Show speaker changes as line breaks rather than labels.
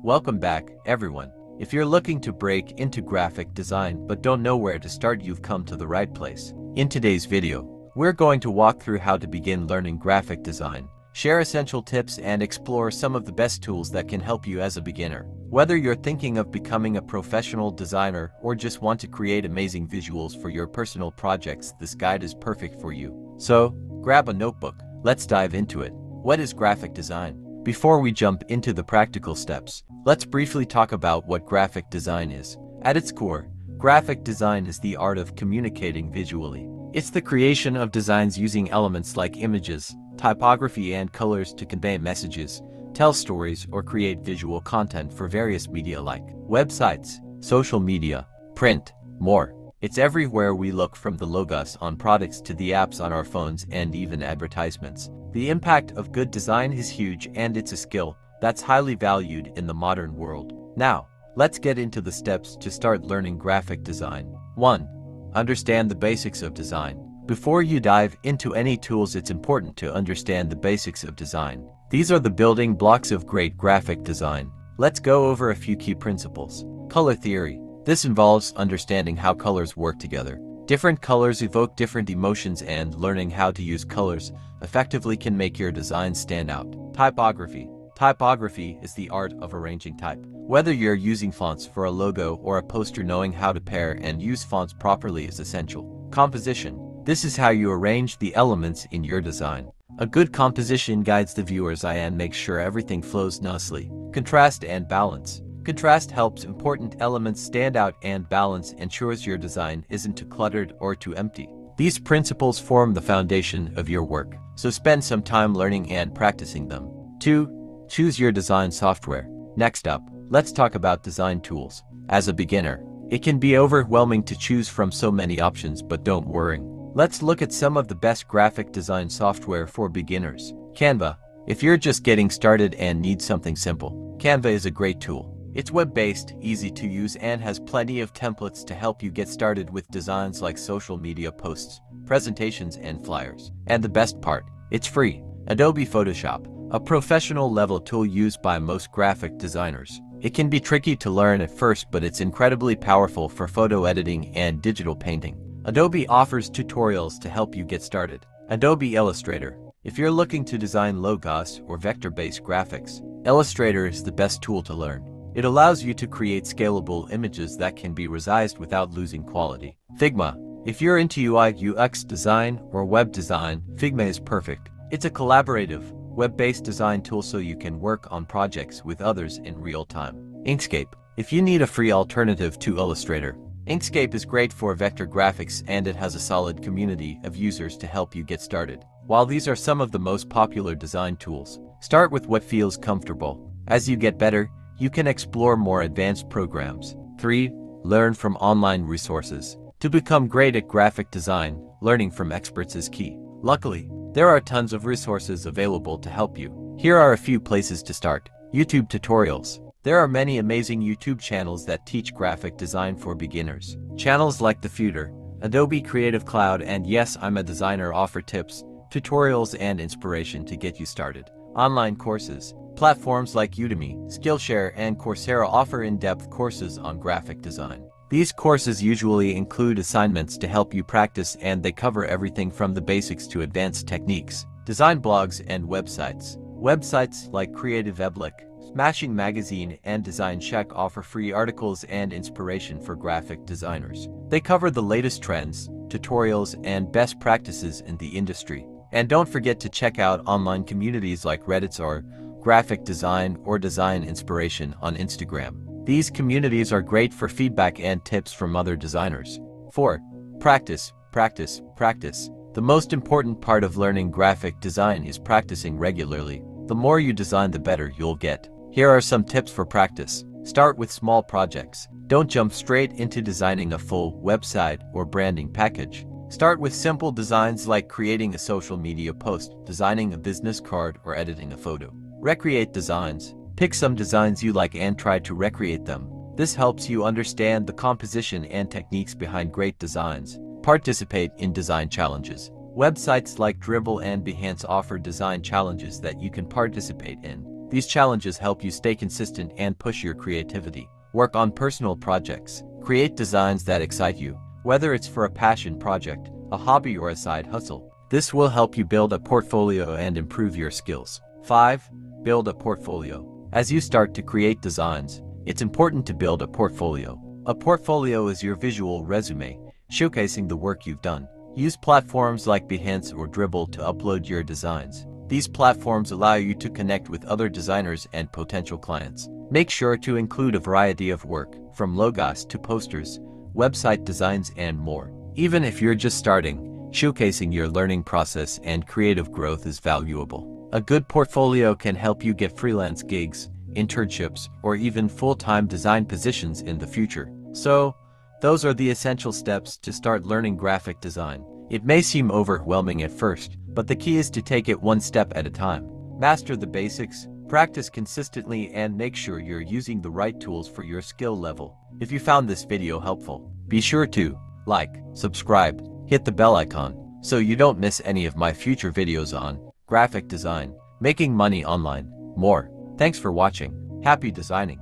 Welcome back, everyone. If you're looking to break into graphic design but don't know where to start, you've come to the right place. In today's video, we're going to walk through how to begin learning graphic design, share essential tips, and explore some of the best tools that can help you as a beginner. Whether you're thinking of becoming a professional designer or just want to create amazing visuals for your personal projects, this guide is perfect for you. So, grab a notebook. Let's dive into it. What is graphic design? Before we jump into the practical steps, let's briefly talk about what graphic design is. At its core, graphic design is the art of communicating visually. It's the creation of designs using elements like images, typography, and colors to convey messages, tell stories, or create visual content for various media like websites, social media, print, more. It's everywhere we look, from the logos on products to the apps on our phones and even advertisements. The impact of good design is huge, and it's a skill that's highly valued in the modern world. Now, let's get into the steps to start learning graphic design. 1. Understand the basics of design. Before you dive into any tools, it's important to understand the basics of design. These are the building blocks of great graphic design. Let's go over a few key principles. Color theory. This involves understanding how colors work together. Different colors evoke different emotions, and learning how to use colors effectively can make your design stand out. Typography. Typography is the art of arranging type. Whether you're using fonts for a logo or a poster, knowing how to pair and use fonts properly is essential. Composition. This is how you arrange the elements in your design. A good composition guides the viewer's eye and makes sure everything flows nicely. Contrast and balance. Contrast helps important elements stand out, and balance ensures your design isn't too cluttered or too empty. These principles form the foundation of your work, so spend some time learning and practicing them. 2. Choose your design software. Next up, let's talk about design tools. As a beginner, it can be overwhelming to choose from so many options, but don't worry. Let's look at some of the best graphic design software for beginners. Canva. If you're just getting started and need something simple, Canva is a great tool. It's web-based, easy to use, and has plenty of templates to help you get started with designs like social media posts, presentations, and flyers. And the best part, it's free. Adobe Photoshop, a professional-level tool used by most graphic designers. It can be tricky to learn at first, but it's incredibly powerful for photo editing and digital painting. Adobe offers tutorials to help you get started. Adobe Illustrator. If you're looking to design logos or vector-based graphics, Illustrator is the best tool to learn. It allows you to create scalable images that can be resized without losing quality. Figma. If you're into UI/UX design or web design, Figma is perfect. It's a collaborative, web-based design tool so you can work on projects with others in real time. Inkscape. If you need a free alternative to Illustrator, Inkscape is great for vector graphics, and it has a solid community of users to help you get started. While these are some of the most popular design tools, start with what feels comfortable. As you get better, you can explore more advanced programs. 3. Learn from online resources. To become great at graphic design, learning from experts is key. Luckily, there are tons of resources available to help you. Here are a few places to start. YouTube tutorials. There are many amazing YouTube channels that teach graphic design for beginners. Channels like The Future, Adobe Creative Cloud, and Yes, I'm a Designer offer tips, tutorials, and inspiration to get you started. Online courses. Platforms like Udemy, Skillshare, and Coursera offer in-depth courses on graphic design. These courses usually include assignments to help you practice, and they cover everything from the basics to advanced techniques. Design blogs and websites. Websites like Creative Eblick, Smashing Magazine, and Design Check offer free articles and inspiration for graphic designers. They cover the latest trends, tutorials, and best practices in the industry. And don't forget to check out online communities like Reddit or Graphic Design or Design Inspiration on Instagram. These communities are great for feedback and tips from other designers. 4. Practice, practice, practice. The most important part of learning graphic design is practicing regularly. The more you design, the better you'll get. Here are some tips for practice. Start with small projects. Don't jump straight into designing a full website or branding package. Start with simple designs like creating a social media post, designing a business card, or editing a photo. Recreate designs. Pick some designs you like and try to recreate them. This helps you understand the composition and techniques behind great designs. Participate in design challenges. Websites like Dribbble and Behance offer design challenges that you can participate in. These challenges help you stay consistent and push your creativity. Work on personal projects. Create designs that excite you, whether it's for a passion project, a hobby, or a side hustle. This will help you build a portfolio and improve your skills. 5. Build a portfolio. As you start to create designs, it's important to build a portfolio. A portfolio is your visual resume, showcasing the work you've done. Use platforms like Behance or Dribbble to upload your designs. These platforms allow you to connect with other designers and potential clients. Make sure to include a variety of work, from logos to posters, website designs, and more. Even if you're just starting, showcasing your learning process and creative growth is valuable. A good portfolio can help you get freelance gigs, internships, or even full-time design positions in the future. So, those are the essential steps to start learning graphic design. It may seem overwhelming at first, but the key is to take it one step at a time. Master the basics, practice consistently, and make sure you're using the right tools for your skill level. If you found this video helpful, be sure to like, subscribe, hit the bell icon, so you don't miss any of my future videos on graphic design, making money online, more. Thanks for watching. Happy designing.